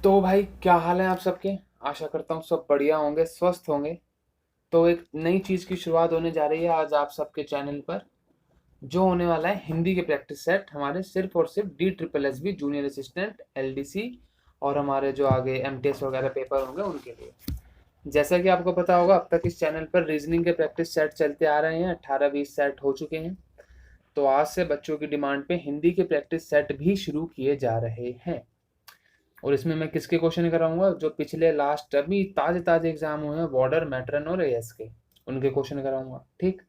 तो भाई क्या हाल है आप सबके। आशा करता हूँ सब बढ़िया होंगे, स्वस्थ होंगे। तो एक नई चीज़ की शुरुआत होने जा रही है आज आप सबके चैनल पर, जो होने वाला है हिंदी के प्रैक्टिस सेट हमारे सिर्फ और सिर्फ DSSB जूनियर असिस्टेंट LDC और हमारे जो आगे MTS वगैरह पेपर होंगे उनके लिए। जैसा कि आपको पता होगा, अब तक इस चैनल पर रीजनिंग के प्रैक्टिस सेट चलते आ रहे हैं, 18-20 सेट हो चुके हैं। तो आज से बच्चों की डिमांड पे हिंदी के प्रैक्टिस सेट भी शुरू किए जा रहे हैं। और इसमें मैं किसके क्वेश्चन कराऊंगा? जो पिछले लास्ट अभी ताजे ताजे एग्जाम हुए हैं, बॉर्डर, मैट्रन और AS के, उनके क्वेश्चन कराऊंगा। ठीक।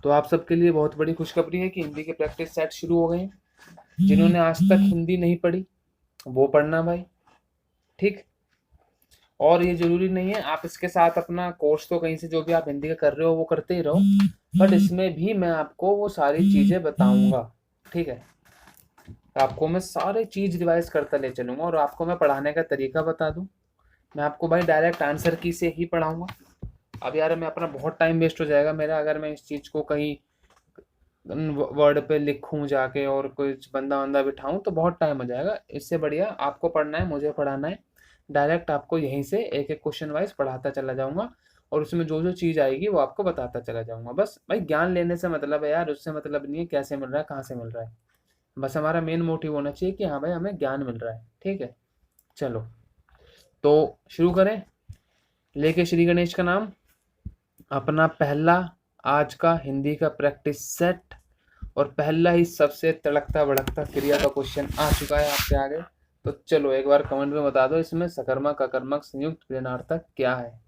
तो आप सबके लिए बहुत बड़ी खुशखबरी है कि हिंदी के प्रैक्टिस सेट शुरू हो गए हैं। जिन्होंने आज तक हिंदी नहीं पढ़ी वो पढ़ना भाई। ठीक। और ये जरूरी नहीं है आप इसके साथ अपना कोर्स तो कहीं से जो भी आप हिंदी का कर रहे हो वो करते ही रहो, बट इसमें भी मैं आपको वो सारी चीजें बताऊंगा। ठीक है। आपको मैं सारी चीज रिवाइज करता ले चलूंगा और आपको मैं पढ़ाने का तरीका बता दूं। मैं आपको भाई डायरेक्ट आंसर की से ही पढ़ाऊंगा। अब यार मैं अपना बहुत टाइम वेस्ट हो जाएगा मेरा अगर मैं इस चीज़ को कहीं वर्ड पे लिखूं जाके और कुछ बंदा बंदा बिठाऊं तो बहुत टाइम हो जाएगा। इससे बढ़िया आपको पढ़ना है, मुझे पढ़ाना है। डायरेक्ट आपको यहीं से एक एक क्वेश्चन वाइज पढ़ाता चला जाऊंगा और उसमें जो जो चीज़ आएगी वो आपको बताता चला जाऊंगा। बस भाई ज्ञान लेने से मतलब है यार, उससे मतलब नहीं है कैसे मिल रहा है, कहाँ से मिल रहा है। बस हमारा मेन मोटिव होना चाहिए कि हाँ भाई हमें ज्ञान मिल रहा है। ठीक है। चलो तो शुरू करें। लेके श्री गणेश का नाम। अपना पहला आज का हिंदी का प्रैक्टिस सेट और पहला ही सबसे तड़कता भड़कता क्रिया का क्वेश्चन आ चुका है आपके आगे। तो चलो एक बार कमेंट में बता दो इसमें सकर्मक अकर्मक संयुक्त विधानार्थक क्या है।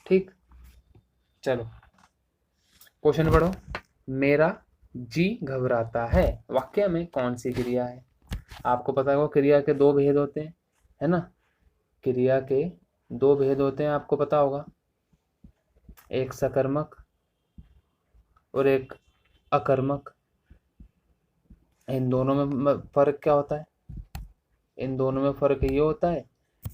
ठीक। चलो क्वेश्चन पढ़ो। मेरा जी घबराता है वाक्य में कौन सी क्रिया है? आपको पता है वो क्रिया के दो भेद होते हैं, है ना। क्रिया के दो भेद होते हैं, आपको पता होगा। एक सकर्मक और एक अकर्मक। इन दोनों में फर्क क्या होता है? इन दोनों में फर्क ये होता है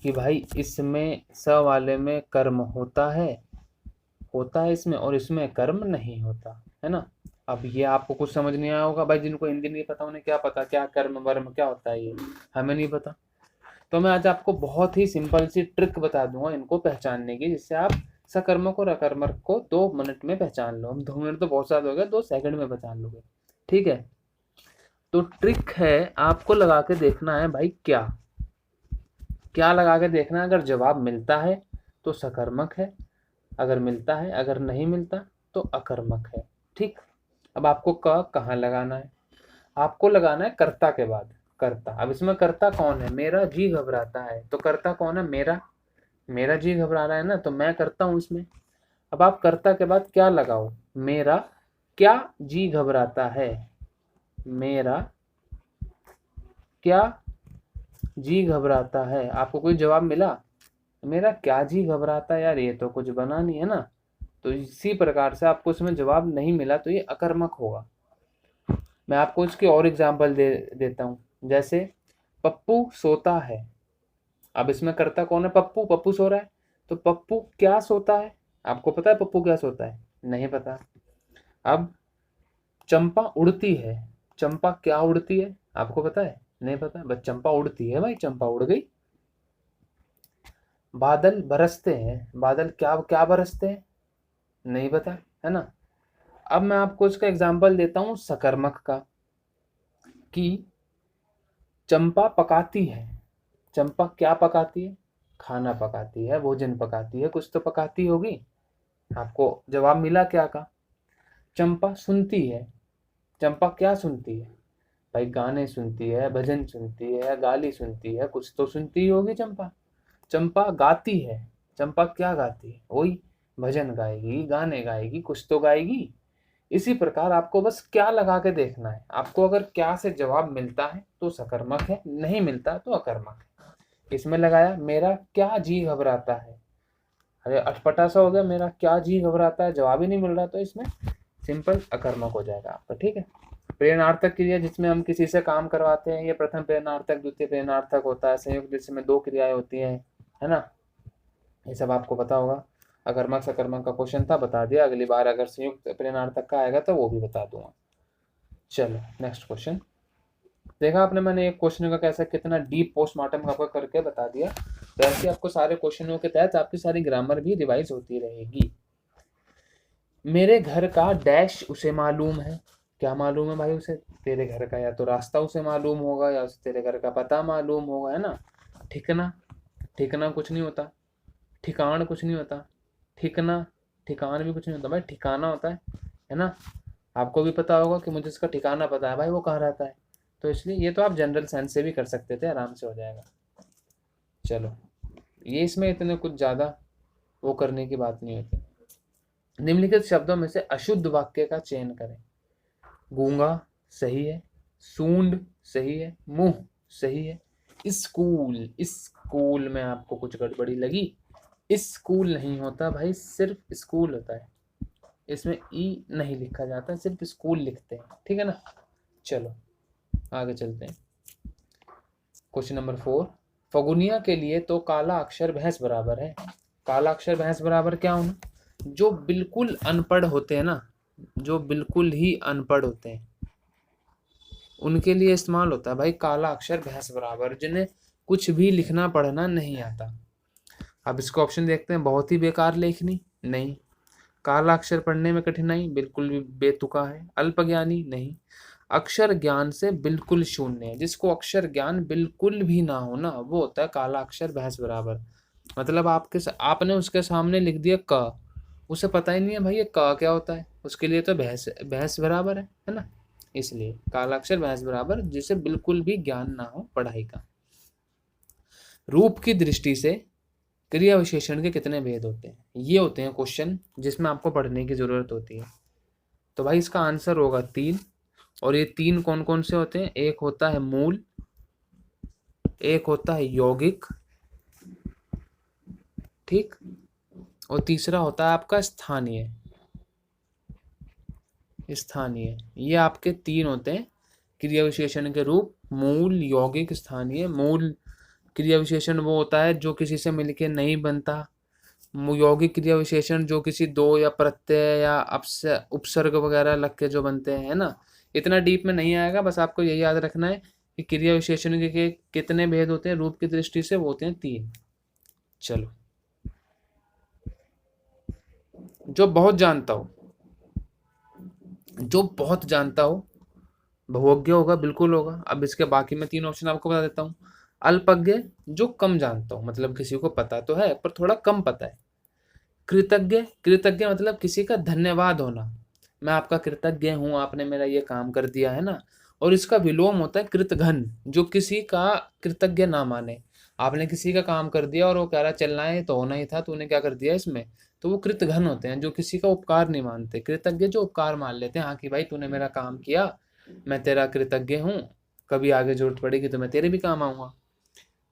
कि भाई इसमें स वाले में कर्म होता है इसमें, और इसमें कर्म नहीं होता है ना। अब ये आपको कुछ समझ नहीं आया होगा भाई, जिनको हिंदी नहीं पता उन्हें क्या पता क्या कर्म वर्म क्या होता है, ये हमें नहीं पता। तो मैं आज आपको बहुत ही सिंपल सी ट्रिक बता दूंगा इनको पहचानने की, जिससे आप सकर्मक और अकर्मक को 2 मिनट में पहचान लो। हम 2 मिनट तो बहुत ज्यादा हो गया, 2 सेकंड में पहचान लोगे। ठीक है। तो ट्रिक है आपको लगा के देखना है भाई, क्या क्या लगा के देखना है। अगर जवाब मिलता है तो सकर्मक है, अगर मिलता है, अगर नहीं मिलता तो अकर्मक है। ठीक। अब आपको कहाँ लगाना है? आपको लगाना है कर्ता के बाद। कर्ता, अब इसमें कर्ता कौन है? मेरा जी घबराता है, तो कर्ता कौन है? मेरा। मेरा जी घबरा रहा है ना, तो मैं करता हूं इसमें। अब आप कर्ता के बाद क्या लगाओ? मेरा क्या जी घबराता है। मेरा क्या जी घबराता है। आपको कोई जवाब मिला? मेरा क्या जी घबराता है, यार ये तो कुछ बना नहीं है ना। तो इसी प्रकार से आपको इसमें जवाब नहीं मिला तो ये अकर्मक होगा। मैं आपको इसके और एग्जाम्पल देता हूँ। जैसे पप्पू सोता है। अब इसमें कर्ता कौन है? पप्पू। पप्पू सो रहा है, तो पप्पू क्या सोता है? आपको पता है पप्पू क्या सोता है? नहीं पता। अब चंपा उड़ती है। चंपा क्या उड़ती है? आपको पता है? नहीं पता। बस चंपा उड़ती है भाई, चंपा उड़ गई। बादल बरसते हैं। बादल क्या क्या बरसते हैं? नहीं पता, है ना। अब मैं आपको इसका एग्जाम्पल देता हूँ सकर्मक का, कि चंपा पकाती है। चंपा क्या पकाती है? खाना पकाती है, भोजन पकाती है, कुछ तो पकाती होगी। आपको जवाब मिला क्या का? चंपा सुनती है। चंपा क्या सुनती है? भाई गाने सुनती है, भजन सुनती है, गाली सुनती है, कुछ तो सुनती ही होगी चंपा। चंपा गाती है। चंपा क्या गाती है? वही भजन गाएगी, गाने गाएगी, कुछ तो गाएगी। इसी प्रकार आपको बस क्या लगा के देखना है। आपको अगर क्या से जवाब मिलता है तो सकर्मक है, नहीं मिलता तो अकर्मक है। इसमें लगाया मेरा क्या जी घबराता है। अरे अटपटा सा हो गया, मेरा क्या जी घबराता है, जवाब ही नहीं मिल रहा, तो इसमें सिंपल अकर्मक हो जाएगा आपका। ठीक है। प्रेरणार्थक क्रिया जिसमें हम किसी से काम करवाते हैं, ये प्रथम प्रेरणार्थक, द्वितीय प्रेरणार्थक होता है। संयुक्त जिसमें 2 क्रियाएं होती हैं, है ना। ये सब आपको पता होगा। अकर्मक सकर्मक का क्वेश्चन था, बता दिया। अगली बार अगर संयुक्त प्रेरणार्थक का आएगा तो वो भी बता दूंगा। चलो नेक्स्ट क्वेश्चन। देखा आपने, मैंने एक क्वेश्चन का कैसा कितना डीप पोस्टमार्टम आपको करके बता दिया। तो ऐसे आपको सारे क्वेश्चनों के तहत आपकी सारी ग्रामर भी रिवाइज होती रहेगी। मेरे घर का डैश उसे मालूम है। क्या मालूम है भाई उसे? तेरे घर का या तो रास्ता उसे मालूम होगा या उसे तेरे घर का पता मालूम होगा, है ना। ठिकना, ठिकना कुछ नहीं होता। ठिकान कुछ नहीं होता। ठिकना, ठिकान भी कुछ नहीं होता भाई, ठिकाना होता है ना। आपको भी पता होगा कि मुझे इसका ठिकाना पता है भाई, वो कहाँ रहता है। तो इसलिए ये तो आप जनरल सेंस से भी कर सकते थे, आराम से हो जाएगा। चलो, ये इसमें इतने कुछ ज़्यादा वो करने की बात नहीं होती। निम्नलिखित शब्दों में से अशुद्ध वाक्य का चयन करें। गूंगा सही है, सूंड सही है, मुंह सही है। स्कूल, स्कूल में आपको कुछ गड़बड़ी लगी। स्कूल नहीं होता भाई, सिर्फ स्कूल होता है। इसमें ई नहीं लिखा जाता, सिर्फ स्कूल लिखते हैं, ठीक है ना। चलो आगे चलते हैं। क्वेश्चन नंबर 4, फगुनिया के लिए तो काला अक्षर भैंस बराबर है। काला अक्षर भैंस बराबर क्या होना? जो बिल्कुल अनपढ़ होते हैं ना, जो बिल्कुल ही अनपढ़ होते हैं उनके लिए इस्तेमाल होता है भाई काला अक्षर भैंस बराबर, जिन्हें कुछ भी लिखना पढ़ना नहीं आता। अब इसका ऑप्शन देखते हैं। बहुत ही बेकार लेखनी, नहीं। काला अक्षर पढ़ने में कठिनाई, बिल्कुल भी बेतुका है। अल्पज्ञानी, नहीं। अक्षर ज्ञान से बिल्कुल शून्य है। जिसको अक्षर ज्ञान बिल्कुल भी ना हो ना, वो होता है काला अक्षर भैंस बराबर। मतलब आपने उसके सामने लिख दिया क, उसे पता ही नहीं है भाई ये क क्या होता है, उसके लिए तो भैंस भैंस बराबर है ना। इसलिए काला अक्षर भैंस बराबर, जिसे बिल्कुल भी ज्ञान ना हो पढ़ाई का। रूप की दृष्टि से क्रिया विशेषण के कितने भेद होते हैं? ये होते हैं क्वेश्चन जिसमें आपको पढ़ने की जरूरत होती है। तो भाई इसका आंसर होगा 3। और ये 3 कौन कौन से होते हैं? एक होता है मूल, एक होता है यौगिक, ठीक, और तीसरा होता है आपका स्थानीय। स्थानीय, ये आपके 3 होते हैं क्रिया विशेषण के रूप। मूल, यौगिक, स्थानीय। मूल क्रिया विशेषण वो होता है जो किसी से मिलके नहीं बनता। यौगिक क्रिया विशेषण जो किसी दो या प्रत्यय या उपसर्ग वगैरह लग के जो बनते हैं, है ना। इतना डीप में नहीं आएगा, बस आपको यही याद रखना है कि क्रिया विशेषण के कितने भेद होते हैं रूप की दृष्टि से, वो होते हैं 3। चलो, जो बहुत जानता हो, जो बहुत जानता हो, बहुज्ञ होगा, बिल्कुल होगा। अब इसके बाकी मैं 3 ऑप्शन आपको बता देता हूँ। अल्पज्ञ, जो कम जानता हो, मतलब किसी को पता तो है पर थोड़ा कम पता है। कृतज्ञ, कृतज्ञ मतलब किसी का धन्यवाद होना, मैं आपका कृतज्ञ हूँ, आपने मेरा ये काम कर दिया, है ना। और इसका विलोम होता है कृतघ्न, जो किसी का कृतज्ञ ना माने। आपने किसी का काम कर दिया और वो कह रहा चलना है तो होना ही था, तूने क्या कर दिया इसमें, तो वो कृतघ्न होते हैं, जो किसी का उपकार नहीं मानते। कृतज्ञ जो उपकार मान लेते हैं, हाँ कि भाई तूने मेरा काम किया, मैं तेरा कृतज्ञ हूँ, कभी आगे जरूरत पड़ेगी तो मैं तेरे भी काम आऊंगा।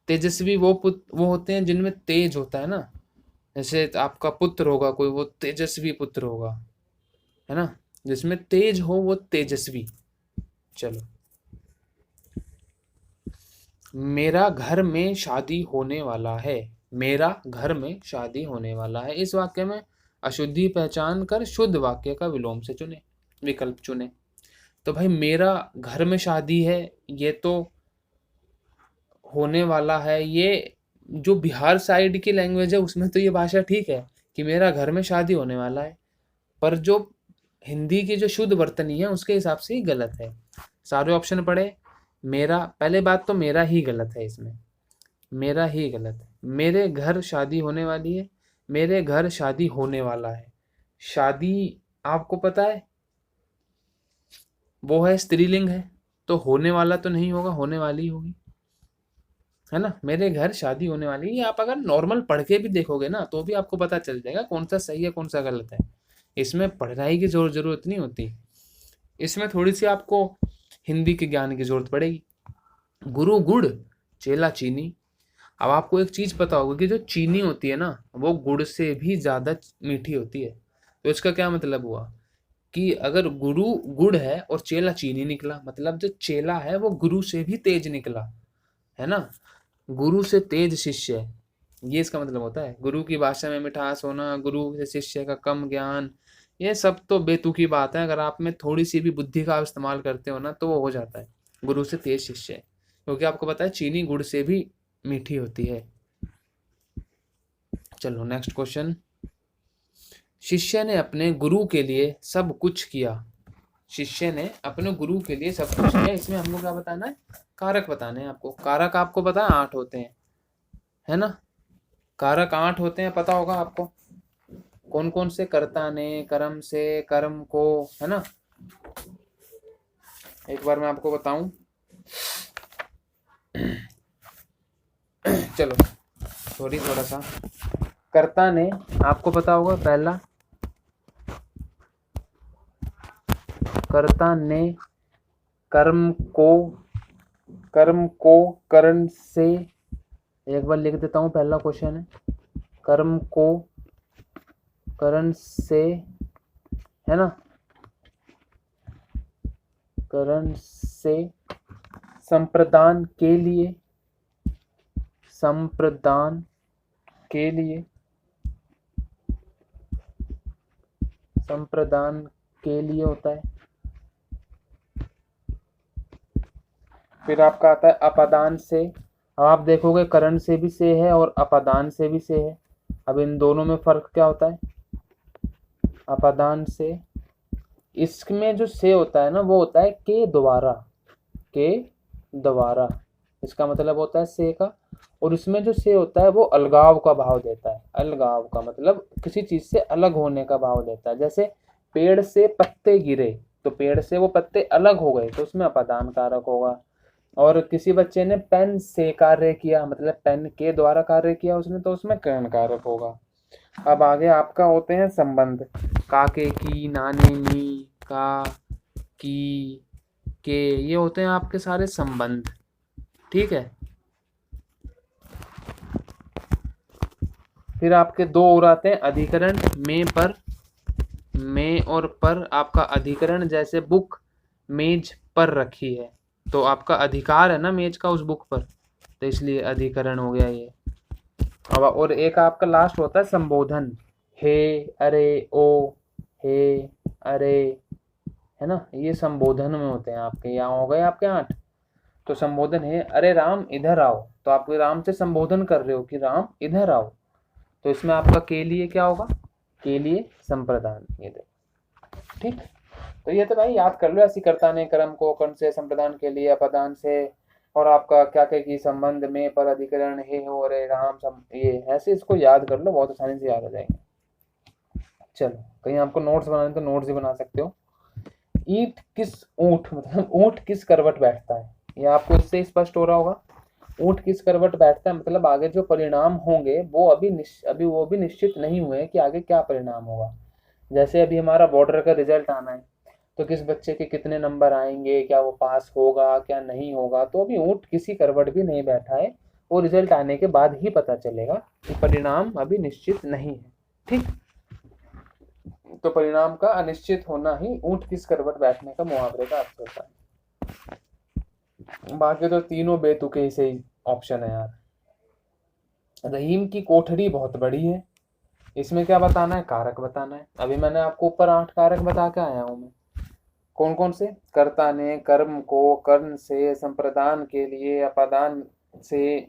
तेजस्वी वो होते हैं जिनमें तेज होता है ना, जैसे आपका पुत्र होगा कोई, वो तेजस्वी पुत्र होगा, है ना। जिसमें तेज हो वो तेजस्वी। चलो, मेरा घर में शादी होने वाला है। मेरा घर में शादी होने वाला है, इस वाक्य में अशुद्धि पहचान कर शुद्ध वाक्य का विलोम से चुने, विकल्प चुने। तो भाई मेरा घर में शादी है, ये तो होने वाला है, ये जो बिहार साइड की लैंग्वेज है उसमें तो ये भाषा ठीक है कि मेरा घर में शादी होने वाला है, पर जो हिंदी की जो शुद्ध वर्तनी है उसके हिसाब से ही गलत है। सारे ऑप्शन पढ़े। मेरा, पहले बात तो मेरा ही गलत है इसमें, मेरा ही गलत है। मेरे घर शादी होने वाली है, मेरे घर शादी होने वाला है। शादी आपको पता है वो है स्त्रीलिंग है, तो होने वाला तो नहीं होगा, होने वाली होगी, है ना। मेरे घर शादी होने वाली है, आप अगर नॉर्मल पढ़ के भी देखोगे ना तो भी आपको पता चल जाएगा कौन सा सही है कौन सा गलत है। इसमें पढ़ाई की जरूरत नहीं होती, इसमें थोड़ी सी आपको हिंदी के ज्ञान की जरूरत पड़ेगी। गुरु गुड़, चेला चीनी। अब आपको एक चीज पता होगा कि जो चीनी होती है ना वो गुड़ से भी ज्यादा मीठी होती है। तो इसका क्या मतलब हुआ कि अगर गुरु गुड़ है और चेला चीनी निकला, मतलब जो चेला है वो गुरु से भी तेज निकला, है ना। गुरु से तेज शिष्य, ये इसका मतलब होता है। गुरु की भाषा में मिठास होना, गुरु से शिष्य का कम ज्ञान, ये सब तो बेतुकी बात है। अगर आप में थोड़ी सी भी बुद्धि का इस्तेमाल करते हो ना तो वो हो जाता है। गुरु से तेज शिष्य, क्योंकि आपको पता है चीनी गुड़ से भी मीठी होती है। चलो नेक्स्ट क्वेश्चन। शिष्य ने अपने गुरु के लिए सब कुछ किया। शिष्य ने अपने गुरु के लिए सब कुछ किया, इसमें हमको क्या बताना है? कारक बताने हैं आपको। कारक आपको पता है 8 होते हैं, है ना? कारक 8 होते हैं, पता होगा आपको कौन कौन से? कर्ता ने, कर्म से, कर्म को, है ना? एक बार मैं आपको बताऊं। चलो थोड़ा सा। कर्ता ने आपको पता होगा, पहला कर्ता ने कर्म को करण से, एक बार लिख देता हूँ, पहला क्वेश्चन है कर्म को करण से, है ना? करण से संप्रदान के लिए, संप्रदान के लिए, संप्रदान के लिए होता है। फिर आपका आता है अपादान से। अब आप देखोगे करण से भी से है और अपादान से भी से है। अब इन दोनों में फर्क क्या होता है? अपादान से, इसमें जो से होता है ना, वो होता है के द्वारा, के द्वारा, इसका मतलब होता है से का। और इसमें जो से होता है वो अलगाव का भाव देता है। अलगाव का मतलब किसी चीज से अलग होने का भाव देता है। जैसे पेड़ से पत्ते गिरे, तो पेड़ से वो पत्ते अलग हो गए, तो उसमें अपादान कारक होगा। और किसी बच्चे ने पेन से कार्य किया, मतलब पेन के द्वारा कार्य किया उसने, तो उसमें करण कारक होगा। अब आगे आपका होते हैं संबंध। काके की, नाने नी, का, की, के, ये होते हैं आपके सारे संबंध। ठीक है। फिर आपके दो और आते हैं अधिकरण, में, पर। में और पर आपका अधिकरण, जैसे बुक मेज पर रखी है, तो आपका अधिकार है ना मेज का उस बुक पर, तो इसलिए अधिकरण हो गया ये। अब और एक आपका लास्ट होता है संबोधन। हे, अरे, ओ, हे, अरे, है ना? ये संबोधन में होते हैं आपके। यहाँ हो गए आपके 8। तो संबोधन है, अरे राम इधर आओ, तो आप राम से संबोधन कर रहे हो कि राम इधर आओ, तो इसमें आपका के लिए क्या होगा? के लिए संप्रदान। ये देखो, ठीक। तो ये तो भाई याद कर लो, ऐसी कर्ता ने कर्म को कर्ण से, संप्रदान के लिए अपदान से, और आपका क्या क्या की संबंध में, पर अधिकरण हे हो, अरे राम ये ऐसे इसको याद कर लो, बहुत आसानी से याद हो जाएंगे। चलो कहीं आपको नोट्स बनाने तो नोट्स ही बना सकते हो। ईंट किस ऊंट, मतलब ऊंट किस करवट बैठता है, ये आपको इससे स्पष्ट हो रहा होगा। ऊंट किस करवट बैठता है, मतलब आगे जो परिणाम होंगे वो अभी वो भी निश्चित नहीं हुए कि आगे क्या परिणाम होगा। जैसे अभी हमारा बॉर्डर का रिजल्ट आना है, तो किस बच्चे के कितने नंबर आएंगे, क्या वो पास होगा क्या नहीं होगा, तो अभी ऊंट किसी करवट भी नहीं बैठा है। वो रिजल्ट आने के बाद ही पता चलेगा कि परिणाम अभी निश्चित नहीं है। ठीक। तो परिणाम का अनिश्चित होना ही ऊंट किस करवट बैठने का मुहावरे का अर्थ होता है। बाकी तो तीनों बेतुके ही सही ऑप्शन है यार। रहीम की कोठरी बहुत बड़ी है, इसमें क्या बताना है? कारक बताना है। अभी मैंने आपको ऊपर 8 कारक बता के आया हूं मैं। कौन कौन से? कर्ता ने कर्म को कर्ण से, संप्रदान के लिए, अपादान से,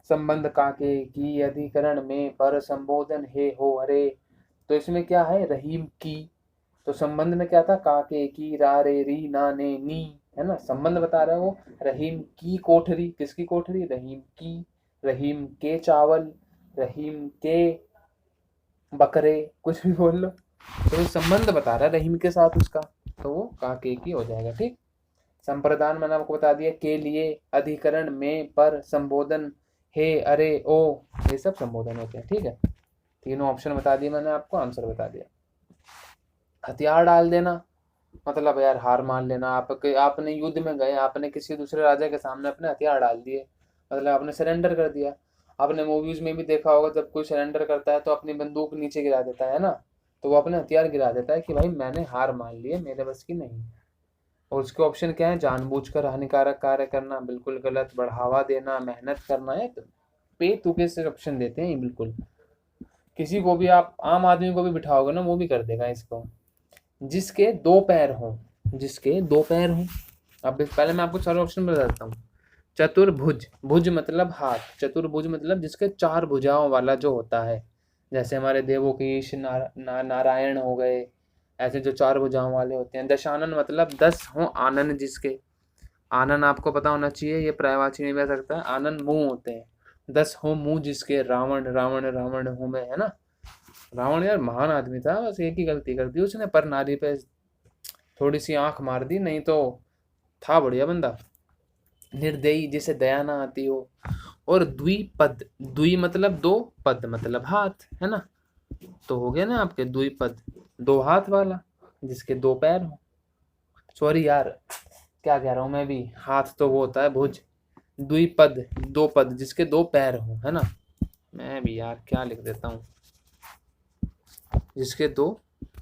संबंध काके की, अधिकरण में, पर, संबोधन हे हो, हरे। तो इसमें क्या है? रहीम की। तो संबंध में क्या था? काके की, रा रे री ना ने नी, है ना? संबंध बता रहा है वो। रहीम की कोठरी, किसकी कोठरी? रहीम की। रहीम के चावल, रहीम के बकरे, कुछ भी बोल लो, तो संबंध बता रहा है रहीम के साथ उसका, तो वो काके की हो जाएगा। ठीक। संप्रदान मैंने आपको बता दिया के लिए, अधिकरण में, पर, संबोधन हे, अरे, ओ, ये सब संबोधन होते हैं। ठीक है। तीनों ऑप्शन बता दिए मैंने आपको, आंसर बता दिया। हथियार डाल देना मतलब यार हार मान लेना। आपने युद्ध में गए, आपने किसी दूसरे राजा के सामने अपने हथियार डाल दिए, मतलब आपने सरेंडर कर दिया। आपने मूवीज में भी देखा होगा, जब कोई सरेंडर करता है तो अपनी बंदूक नीचे गिरा देता है ना, तो वो अपने हथियार गिरा देता है कि भाई मैंने हार मान ली है, मेरे बस की नहीं। और उसके ऑप्शन क्या है? जानबूझकर हानिकारक कार्य करना, बिल्कुल गलत, बढ़ावा देना, मेहनत करना है, तो बेतुके से ऑप्शन देते हैं बिल्कुल। किसी को भी आप आम आदमी को भी बिठाओगे ना, वो भी कर देगा इसको। जिसके 2 पैर हों, जिसके 2 पैर हों। अब पहले मैं आपको चार ऑप्शन बता देता हूँ। चतुर्भुज, भुज मतलब हाथ, चतुर्भुज मतलब जिसके चार भुजाओं वाला जो होता है, जैसे हमारे देवोकीश नारायण हो गए, ऐसे जो चार भुजाओं वाले होते हैं। दशानन मतलब 10 हो आनन जिसके, आनन आपको पता होना चाहिए, ये पर्यायवाची नहीं बह सकता। आनन मुंह होते हैं, 10 हो मुंह जिसके, रावण रावण रावण हूं मैं, है ना। रावण यार महान आदमी था, बस एक ही गलती कर दी उसने, पर नारी पे थोड़ी सी आंख मार दी, नहीं तो था बढ़िया बंदा। निर्दयी जिसे दया ना आती हो। और द्विपद, द्वि मतलब दो, पद मतलब हाथ, है ना। तो हो गया ना आपके द्विपद, दो हाथ वाला जिसके दो पैर हो। सॉरी यार, क्या कह रहा हूं मैं भी, हाथ तो वो होता है भुज, द्विपद दो पद जिसके दो पैर हो, है ना। मैं भी यार क्या लिख देता हूँ, जिसके दो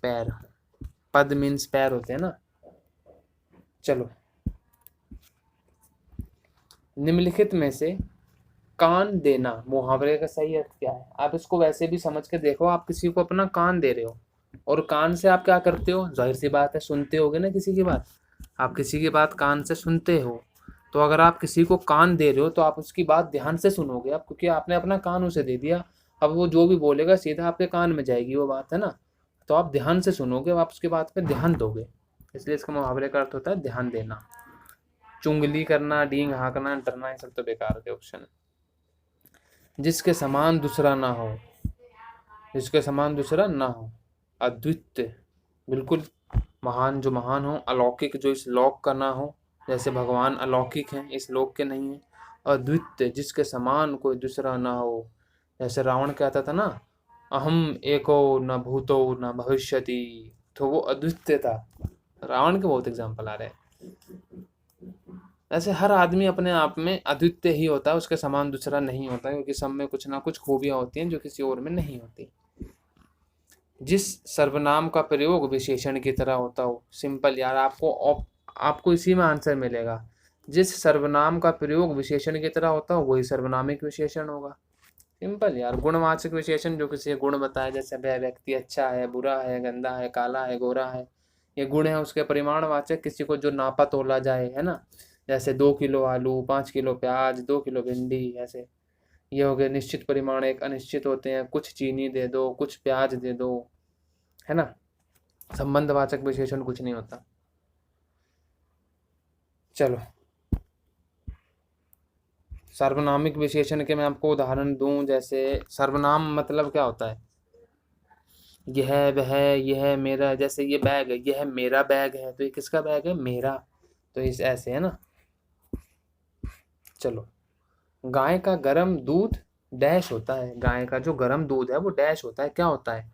पैर हो, पद मीन्स पैर होते हैं ना। चलो, निम्नलिखित में से कान देना मुहावरे का सही अर्थ क्या है। आप इसको वैसे भी समझ के देखो, आप किसी को अपना कान दे रहे हो, और कान से आप क्या करते हो, जाहिर सी बात है सुनते होगे ना किसी की बात। आप किसी की बात कान से सुनते हो, तो अगर आप किसी को कान दे रहे हो तो आप उसकी बात ध्यान से सुनोगे आप, क्योंकि आपने अपना कान उसे दे दिया। अब वो जो भी बोलेगा सीधा आपके कान में जाएगी वो बात, है ना। तो आप ध्यान से सुनोगे, आप उसकी बात पे ध्यान दोगे, इसलिए इसका मुहावरे का अर्थ होता है ध्यान देना। चुंगली करना, डींग हाँकना, डरना, ये सब तो बेकार के ऑप्शन है। जिसके समान दूसरा ना हो, जिसके समान दूसरा ना हो। अद्वितीय, बिल्कुल महान जो महान हो। अलौकिक, जो इस लोक का ना हो, जैसे भगवान अलौकिक हैं, इस लोक के नहीं है। अद्वितीय, जिसके समान कोई दूसरा ना हो, जैसे रावण कहता था ना, अहम एको न भूतो न भविष्यति, तो वो अद्वितीय था। रावण के बहुत एग्जाम्पल आ रहे हैं। ऐसे हर आदमी अपने आप में अद्वितीय ही होता है, उसके समान दूसरा नहीं होता, क्योंकि सब में कुछ ना कुछ खूबियां होती हैं जो किसी और में नहीं होती। जिस सर्वनाम का प्रयोग विशेषण की तरह होता हो। सिंपल यार, आपको इसी में आंसर मिलेगा। जिस सर्वनाम का प्रयोग विशेषण की तरह होता हो वही सर्वनामिक विशेषण होगा। सिंपल यार। गुणवाचक विशेषण जो किसी गुण बताए, जैसे वह व्यक्ति अच्छा है, बुरा है, गंदा है, काला है, गोरा है, ये गुण है। उसके परिमाणवाचक किसी को जो नापा तोला जाए, है ना, जैसे 2 किलो आलू, 5 किलो प्याज, 2 किलो भिंडी, ऐसे ये हो गए निश्चित परिमाण। एक अनिश्चित होते हैं, कुछ चीनी दे दो, कुछ प्याज दे दो, है ना। संबंधवाचक विशेषण कुछ नहीं होता। चलो, सर्वनामिक विशेषण के मैं आपको उदाहरण दूं, जैसे सर्वनाम मतलब क्या होता है, यह वह, यह मेरा। जैसे ये बैग है, यह मेरा बैग है, तो ये किसका बैग है, मेरा। तो इस ऐसे है ना। चलो, गाय का गर्म दूध डैश होता है। गाय का जो गर्म दूध है वो डैश होता है, क्या होता है,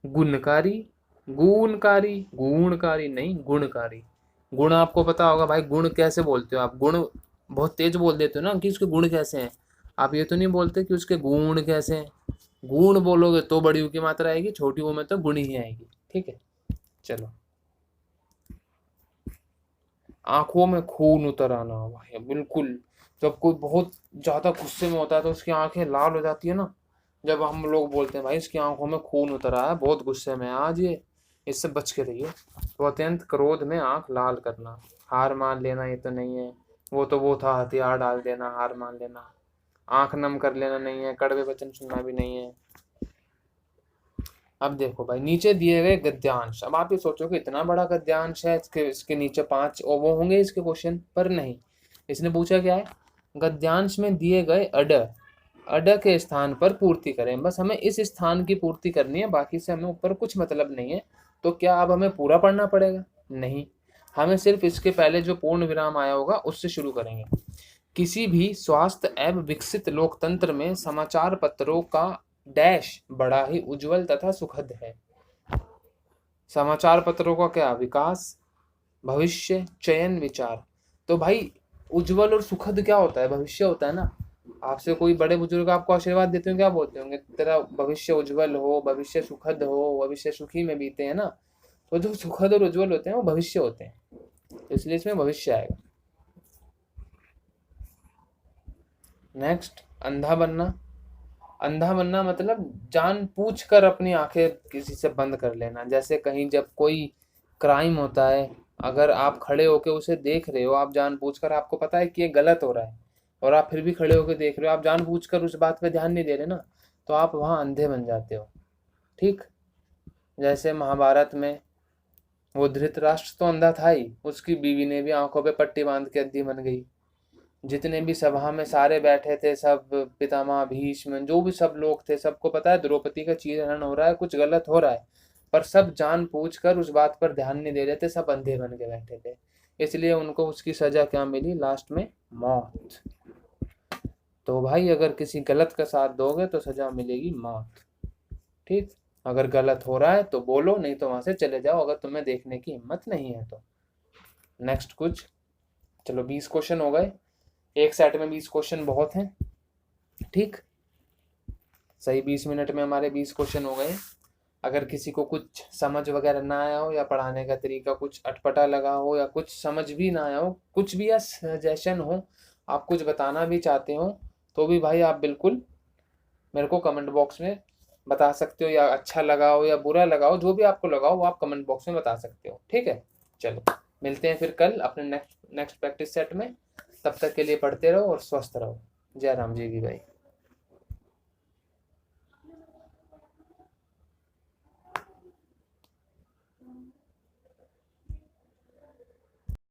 गुणकारी, गुणकारी, गुणकारी नहीं, गुणकारी। गुण आपको पता होगा भाई, गुण कैसे बोलते हो आप, गुण बहुत तेज बोल देते हो ना कि उसके गुण कैसे हैं। आप ये तो नहीं बोलते कि उसके गुण कैसे हैं। गुण बोलोगे तो बड़ी ऊ की मात्रा आएगी, छोटी ऊ में तो गुण ही आएगी, ठीक है। चलो, आंखों में खून उतर आना भाई, बिल्कुल। जब कोई बहुत ज्यादा गुस्से में होता है तो उसकी आंखें लाल हो जाती है ना, जब हम लोग बोलते हैं भाई इसकी आंखों में खून उतर आया, बहुत गुस्से में है आज ये, इससे बच के रहिए। तो अत्यंत क्रोध में आंख लाल करना, हार मान लेना, ये तो नहीं है। वो था हथियार डाल देना, हार मान लेना। आंख नम कर लेना नहीं है, कड़वे वचन सुनना भी नहीं है। अब देखो भाई, नीचे दिए गए गद्यांश। अब आप ये सोचो कि इतना बड़ा गद्यांश है, इसके नीचे 5 वो होंगे इसके क्वेश्चन, पर नहीं। इसने पूछा क्या है, गद्यांश में दिए गए अड, अड के स्थान पर पूर्ति करें। बस हमें इस स्थान की पूर्ति करनी है, बाकी से हमें ऊपर कुछ मतलब नहीं है। तो क्या अब हमें पूरा पढ़ना पड़ेगा, नहीं। हमें सिर्फ इसके पहले जो पूर्ण विराम आया होगा उससे शुरू करेंगे। किसी भी स्वास्थ्य एवं विकसित लोकतंत्र में समाचार पत्रों का डैश बड़ा ही उज्जवल तथा सुखद है। समाचार पत्रों का क्या, विकास, भविष्य, चयन, विचार। तो भाई उज्जवल और सुखद क्या होता है, भविष्य होता है ना। आपसे कोई बड़े बुजुर्ग आपको आशीर्वाद देते हो, क्या बोलते होंगे, तेरा भविष्य उज्जवल हो, भविष्य सुखद हो, भविष्य सुखी में बीते, है ना। तो जो सुखद और उज्जवल होते हैं वो भविष्य होते हैं, तो इसलिए इसमें भविष्य आएगा। नेक्स्ट, अंधा बनना। अंधा बनना मतलब जानबूझ कर अपनी आंखें किसी से बंद कर लेना। जैसे कहीं जब कोई क्राइम होता है, अगर आप खड़े होके उसे देख रहे हो, आप जानबूझकर, आपको पता है कि ये गलत हो रहा है और आप फिर भी खड़े होके देख रहे हो, आप जानबूझकर उस बात पे ध्यान नहीं दे रहे ना, तो आप वहाँ अंधे बन जाते हो। ठीक, जैसे महाभारत में वो धृतराष्ट्र तो अंधा था ही, उसकी बीवी ने भी आंखों पे पट्टी बांध के अंधी बन गई। जितने भी सभा में सारे बैठे थे, सब पितामह भीष्म जो भी सब लोग थे, सबको पता है द्रौपदी का चीरहरण हो रहा है, कुछ गलत हो रहा है, पर सब जानबूझ कर उस बात पर ध्यान नहीं दे रहे थे, सब अंधे बन के बैठे थे। इसलिए उनको उसकी सजा क्या मिली लास्ट में? मौत। तो भाई अगर किसी गलत का साथ दोगे तो सजा मिलेगी मौत। ठीक, अगर गलत हो रहा है तो बोलो, नहीं तो वहां से चले जाओ, अगर तुम्हें देखने की हिम्मत नहीं है तो। नेक्स्ट कुछ, चलो 20 क्वेश्चन हो गए, एक सेट में 20 क्वेश्चन बहुत हैं। ठीक, सही 20 मिनट में हमारे 20 क्वेश्चन हो गए। अगर किसी को कुछ समझ वगैरह ना आया हो, या पढ़ाने का तरीका कुछ अटपटा लगा हो, या कुछ समझ भी ना आया हो, कुछ भी या सजेशन हो, आप कुछ बताना भी चाहते हो, तो भी भाई आप बिल्कुल मेरे को कमेंट बॉक्स में बता सकते हो, या अच्छा लगा हो या बुरा लगा हो, जो भी आपको लगा हो वो आप कमेंट बॉक्स में बता सकते हो। ठीक है, चलो मिलते हैं फिर कल अपने नेक्स्ट प्रैक्टिस सेट में। तब तक के लिए पढ़ते रहो और स्वस्थ रहो। जय राम जी की भाई।